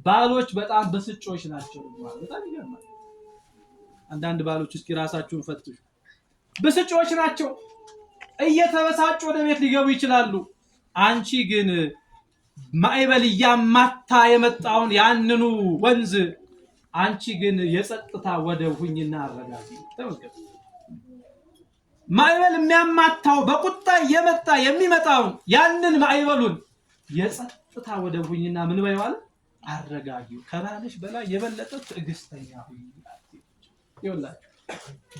ባሎች በጣም ብስጮች ናቸው ማለት በጣም ይገርማል። አንዳንድ ባሎች እስኪ ራሳችሁን ፈትሹ። ብስጮች ናቸው። እየተበሳጩ ወደ ቤት ሊገቡ ይችላሉ። አንቺ ግን ማዕበል ያማታ የመጣውን ያንኑ ወንዝ አንቺ ግን የጸጥታ ወደብ ሁኝና አረጋጊ። ተመልከቱ። ማዕበል የሚያማታው በቁጣ የመጣ የሚመጣውን ያንን ማዕበሉን የጸጥታ ወደብ ሁኝና ምን ባይዋል አረጋጊው። ከባልሽ በላይ የበለጠ ትዕግስተኛ ሁኚ። ይኸውላችሁ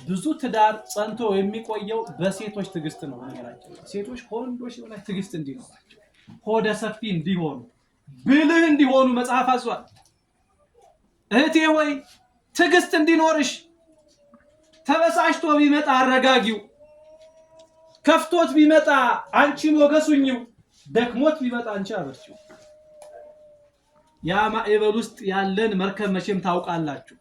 ብዙ ትዳር ጸንቶ የሚቆየው በሴቶች ትዕግስት ነው። ነገራችን ሴቶች ከወንዶች በላይ ትዕግስት እንዲኖራቸው፣ ሆደ ሰፊ እንዲሆኑ፣ ብልህ እንዲሆኑ መጽሐፍ አዟል። እህቴ ሆይ ትዕግስት እንዲኖርሽ፣ ተበሳጭቶ ቢመጣ አረጋጊው፣ ከፍቶት ቢመጣ አንቺ ሞገሱኝው፣ ደክሞት ቢመጣ አንቺ አበርቺው። ያ ማዕበል ውስጥ ያለን መርከብ መቼም ታውቃላችሁ።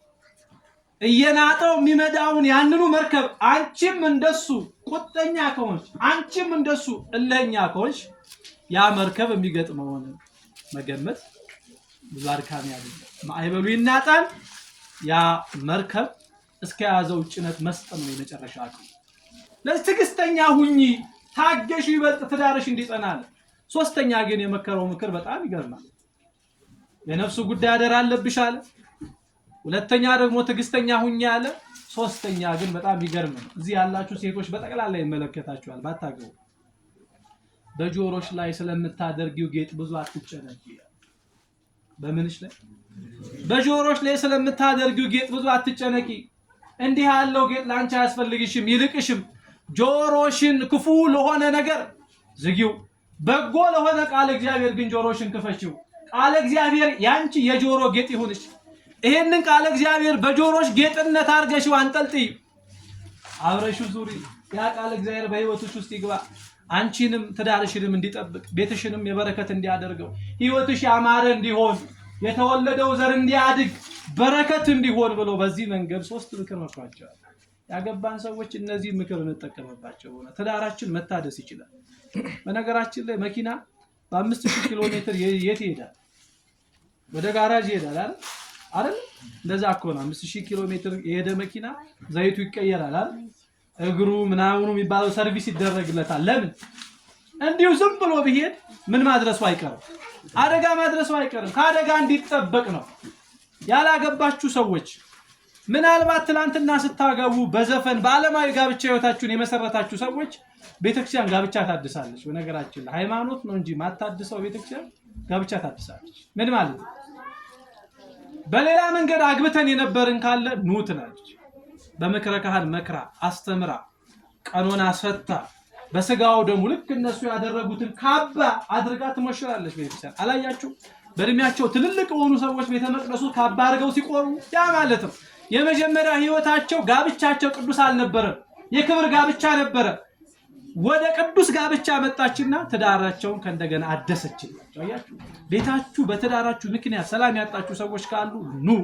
እየናጠው የሚመዳውን ያንኑ መርከብ አንቺም እንደሱ ቁጠኛ ከሆንሽ፣ አንቺም እንደሱ እልህኛ ከሆንሽ ያ መርከብ የሚገጥመውን መገመት ብዙ አድካሚ አይደለም። ማዕበሉ ይናጣል። ያ መርከብ እስከያዘው ጭነት መስጠም ነው የመጨረሻ አቅም። ለትዕግስተኛ ሁኚ፣ ታገሺ፣ ይበልጥ ትዳርሽ እንዲጸናል። ሶስተኛ ግን የመከረው ምክር በጣም ይገርማል። የነፍሱ ጉዳይ አደራ አለብሽ አለ። ሁለተኛ ደግሞ ትዕግስተኛ ሁኚ አለ። ሶስተኛ ግን በጣም ይገርም ነው። እዚህ ያላችሁ ሴቶች በጠቅላላ ይመለከታችኋል። ባታገቡ በጆሮሽ ላይ ስለምታደርጊው ጌጥ ብዙ አትጨነቂ። በምንሽ ላይ? በጆሮሽ ላይ ስለምታደርጊው ጌጥ ብዙ አትጨነቂ። እንዲህ ያለው ጌጥ ላንቺ አያስፈልግሽም። ይልቅሽም ጆሮሽን ክፉ ለሆነ ነገር ዝጊው፣ በጎ ለሆነ ቃል እግዚአብሔር ግን ጆሮሽን ክፈቺው። ቃል እግዚአብሔር ያንቺ የጆሮ ጌጥ ይሁንሽ። ይሄንን ቃል እግዚአብሔር በጆሮሽ ጌጥነት አርገሽው አንጠልጥይ፣ አብረሽው ዙሪ። ያ ቃል እግዚአብሔር በህይወትሽ ውስጥ ይግባ። አንቺንም ትዳርሽንም እንዲጠብቅ፣ ቤትሽንም የበረከት እንዲያደርገው፣ ህይወትሽ ያማረ እንዲሆን፣ የተወለደው ዘር እንዲያድግ፣ በረከት እንዲሆን ብሎ በዚህ መንገድ ሶስት ምክር መክሯቸዋል። ያገባን ሰዎች እነዚህ ምክር እንጠቀምባቸው። ትዳራችን መታደስ ይችላል። በነገራችን ላይ መኪና በ5000 ኪሎ ሜትር የት ይሄዳል? ወደ ጋራጅ ይሄዳል አይደል? እንደዛ እኮ ነው። 5000 ኪሎ ሜትር የሄደ መኪና ዘይቱ ይቀየራል አይደል? እግሩ ምናምኑ የሚባለው ሰርቪስ ይደረግለታል። ለምን? እንዲሁ ዝም ብሎ ቢሄድ ምን ማድረሱ አይቀርም፣ አደጋ ማድረሱ አይቀርም። ከአደጋ እንዲጠበቅ ነው። ያላገባችሁ ሰዎች ምናልባት ትላንትና ስታገቡ በዘፈን በዓለማዊ ጋብቻ ህይወታችሁን የመሰረታችሁ ሰዎች ቤተክርስቲያን ጋብቻ ታድሳለች። በነገራችን ላይ ሃይማኖት ነው እንጂ ማታድሰው ቤተክርስቲያን ጋብቻ ታድሳለች። ምን ማለት ነው? በሌላ መንገድ አግብተን የነበርን ካለ ኑ ትላለች። በምክረ ካህን መክራ አስተምራ ቀኖና አስፈታ በስጋው ደሙ ልክ እነሱ ያደረጉትን ካባ አድርጋ ትሞሽራለች ቤተክርስቲያን። አላያችሁ? በእድሜያቸው ትልልቅ የሆኑ ሰዎች ቤተ መቅደሱ ካባ አድርገው ሲቆሩ ያ ማለት ነው የመጀመሪያ ህይወታቸው ጋብቻቸው ቅዱስ አልነበረም፣ የክብር ጋብቻ ነበረ። ወደ ቅዱስ ጋብቻ መጣችና ትዳራቸውን ከእንደገና አደሰችላቸው። አያችሁ? ቤታችሁ በትዳራችሁ ምክንያት ሰላም ያጣችሁ ሰዎች ካሉ ኑ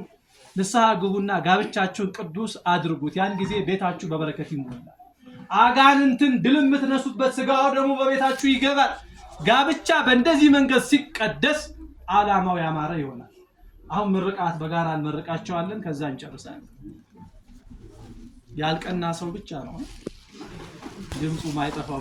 ንስሐ ግቡና ጋብቻችሁን ቅዱስ አድርጉት። ያን ጊዜ ቤታችሁ በበረከት ይሞላል። አጋንንትን ድል የምትነሱበት ስጋው ደግሞ በቤታችሁ ይገባል። ጋብቻ በእንደዚህ መንገድ ሲቀደስ ዓላማው ያማረ ይሆናል። አሁን ምርቃት በጋራ እንመርቃቸዋለን፣ ከዛ እንጨርሳለን። ያልቀና ሰው ብቻ ነው ድምፁ ማይጠፋው።